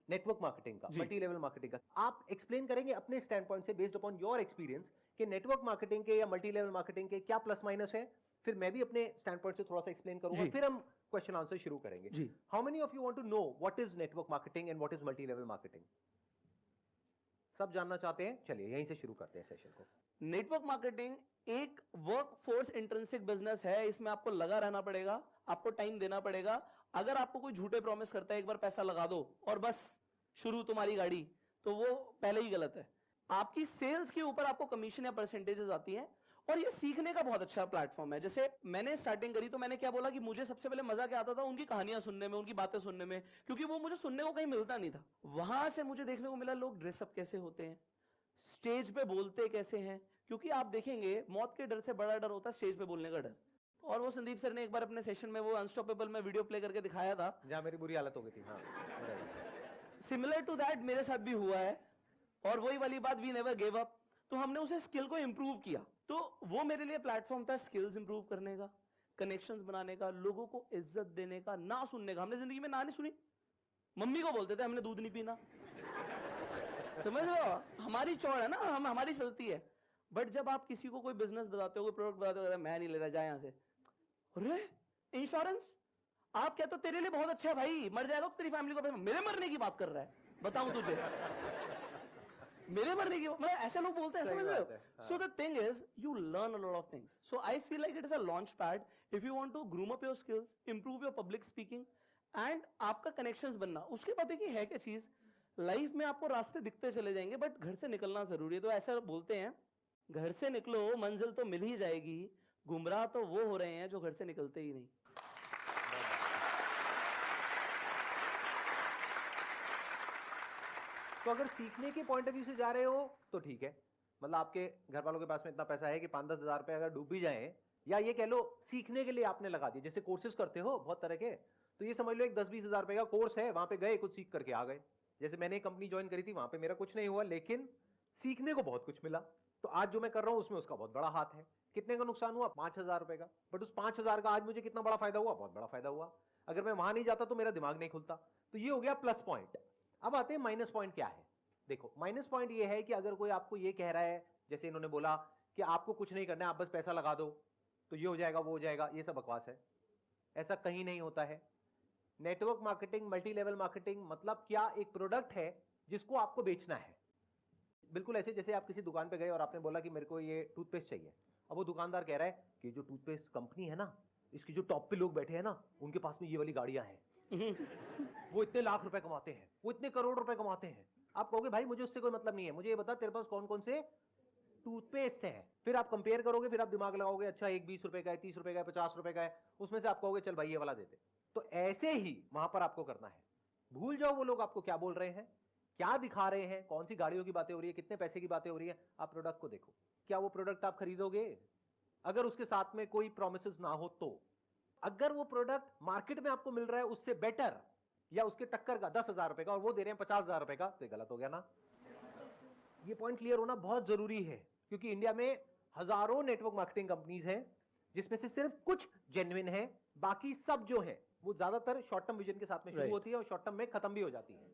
Network marketing का, multi level marketing का, आप एक्सप्लेन करेंगे अपने स्टैंड पॉइंट से बेस्ड अपॉन योर एक्सपीरियंस कि नेटवर्क मार्केटिंग के या मल्टी लेवल मार्केटिंग के क्या प्लस माइनस है, फिर मैं भी अपने स्टैंड पॉइंट से थोड़ा सा एक्सप्लेन करूंगा, फिर हम क्वेश्चन आंसर शुरू करेंगे। How many of you want to know what is network marketing and what is multi level marketing? सब जानना चाहते हैं? चलिए यहीं से शुरू करते हैं सेशन को। नेटवर्क मार्केटिंग एक वर्क फोर्स इंट्रिंसिक बिजनेस है। इसमें आपको लगा रहना पड़ेगा, आपको टाइम देना पड़ेगा। अगर आपको कोई झूठे प्रॉमिस करता है एक बार पैसा लगा दो और बस शुरू तुम्हारी गाड़ी, तो वो पहले ही गलत है। आपकी सेल्स के ऊपर आपको कमीशन या परसेंटेजेस आती है, और ये सीखने का बहुत अच्छा प्लेटफॉर्म है। जैसे मैंने स्टार्टिंग करी तो मैंने क्या बोला कि मुझे सबसे पहले मजा क्या आता था, उनकी कहानियां सुनने में, उनकी बातें सुनने में, क्योंकि वो मुझे सुनने को कहीं मिलता नहीं था। वहां से मुझे देखने को मिला लोग ड्रेसअप कैसे होते हैं, स्टेज पे बोलते कैसे हैं, क्योंकि आप देखेंगे मौत के डर से बड़ा डर होता है स्टेज पे बोलने का डर। और वो संदीप सर ने एक बार अपने सेशन में वो अनस्टॉपेबल में वीडियो प्ले करके दिखाया था, जहां मेरी बुरी हालत हो गई थी। हाँ, सिमिलर टू दैट मेरे साथ भी हुआ है। और वही वाली बात, वी नेवर गिव अप। तो हमने उसे स्किल को इंप्रूव किया। तो वो मेरे लिए प्लेटफॉर्म था स्किल्स इंप्रूव करने का, कनेक्शंस बनाने का, लोगों को इज्जत देने का, ना सुनने का। हमने जिंदगी में ना नहीं सुनी। मम्मी को बोलते थे हमने दूध नहीं पीना, समझ लो हमारी चौड़ है ना, हमारी चलती है। बट जब आप किसी को कोई बिजनेस बताते हो, कोई प्रोडक्ट बताते हो, मैं नहीं ले रहा, जाए यहां से। अरे इंश्योरेंस, आप कहते हो तेरे लिए बहुत अच्छा है भाई, मर जाएगा तो तेरी फैमिली को, मेरे मरने की बात कर रहा है, बताऊं तुझे। मेरे मरने की मतलब ऐसे लोग बोलते हैं, समझ रहे हो। So the thing is you learn a lot of things. So I feel like it is a launch pad if you want to groom up your skills, improve your public speaking and आपका connections बनना। उसके बाद देखिए है क्या चीज, life में आपको रास्ते दिखते चले जाएंगे, बट घर से निकलना जरूरी है। तो ऐसा बोलते हैं घर से निकलो मंजिल तो मिल ही जाएगी, गुमराह तो वो हो रहे हैं जो घर से निकलते ही नहीं। तो अगर सीखने के पॉइंट ऑफ व्यू से जा रहे हो तो ठीक है, मतलब आपके घर वालों के पास में इतना पैसा है कि 5-10 हजार रुपए अगर डूब भी जाए, या ये कह लो सीखने के लिए आपने लगा दिया, जैसे कोर्सेज करते हो बहुत तरह के, तो ये समझ लो एक 10-20 हजार रुपए का कोर्स है, वहां पे गए कुछ सीख करके आ गए। जैसे मैंने एक कंपनी ज्वाइन करी थी, वहां पे मेरा कुछ नहीं हुआ, लेकिन सीखने को बहुत कुछ मिला। तो आज जो मैं कर रहा हूं उसमें उसका बहुत बड़ा हाथ है। कितने का नुकसान हुआ? 5,000 रुपए का। बट उस 5,000 का आज मुझे कितना बड़ा फायदा हुआ? बहुत बड़ा फायदा हुआ। अगर मैं वहां नहीं जाता तो मेरा दिमाग नहीं खुलता। तो ये हो गया प्लस पॉइंट। अब आते हैं माइनस पॉइंट क्या है। देखो माइनस पॉइंट ये है कि अगर कोई आपको ये कह रहा है, जैसे इन्होंने बोला कि आपको कुछ नहीं करना है, आप बस पैसा लगा दो तो ये हो जाएगा वो हो जाएगा, ये सब बकवास है। ऐसा कहीं नहीं होता है। Network marketing, multi level marketing मतलब क्या? एक प्रोडक्ट है जिसको आपको बेचना है। बिल्कुल ऐसे जैसे आप किसी दुकान पे गए और आपने बोला कि मेरे को ये टूथपेस्ट चाहिए। अब वो दुकानदार कह रहा है कि जो टूथपेस्ट कंपनी है ना, इसकी जो टॉप पे लोग बैठे हैं ना, उनके पास में ये वाली गाड़ियां हैं, वो इतने लाख रुपए कमाते हैं, वो इतने करोड़ रुपए कमाते हैं। आप कहोगे भाई मुझे उससे कोई मतलब नहीं है, मुझे ये बता तेरे पास कौन कौन से टूथपेस्ट है। फिर आप कंपेयर करोगे, फिर आप दिमाग लगाओगे, अच्छा एक 20 रुपए का है, 30 रुपए का है, 50 रुपए का है, उसमें से आप कहोगे चल भाई ये वाला देते। तो ऐसे ही वहां पर आपको करना है। भूल जाओ वो लोग आपको क्या बोल रहे हैं, क्या दिखा रहे हैं, कौन सी गाड़ियों की बातें हो रही है, कितने पैसे की बातें हो रही है। आप प्रोडक्ट को देखो, क्या वो प्रोडक्ट आप खरीदोगे? अगर उसके साथ में कोई प्रोमिस ना हो तो। अगर वो प्रोडक्ट मार्केट में आपको मिल रहा है उससे बेटर या उसके टक्कर का 10,000 रुपए का, और वो दे रहे हैं 50,000 रुपए का, तो गलत हो गया ना। ये पॉइंट क्लियर होना बहुत जरूरी है, क्योंकि इंडिया में हजारों नेटवर्क मार्केटिंग कंपनीज हैं, जिसमें से सिर्फ कुछ जेन्युइन है, बाकी सब जो है वो ज्यादातर शॉर्ट टर्म विजन के साथ में शुरू होती है और शॉर्ट टर्म में खत्म भी हो जाती है।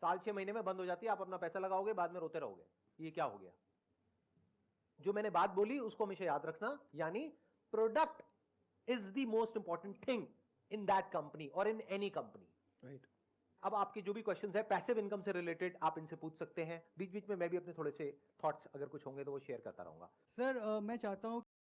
साल 6 महीने में बंद हो जाती है। आप अपना पैसा लगाओगे, बाद में रोते रहोगे ये क्या हो गया। जो मैंने बात बोली उसको हमेशा याद रखना, यानी product is the most important thing in that company और इन एनी कंपनी, राइट। अब आपके जो भी क्वेश्चंस है पैसिव इनकम से रिलेटेड आप इनसे पूछ सकते हैं। बीच बीच में मैं भी अपने थोड़े से थॉट्स अगर कुछ होंगे तो वो शेयर करता रहूंगा। सर मैं चाहता हूं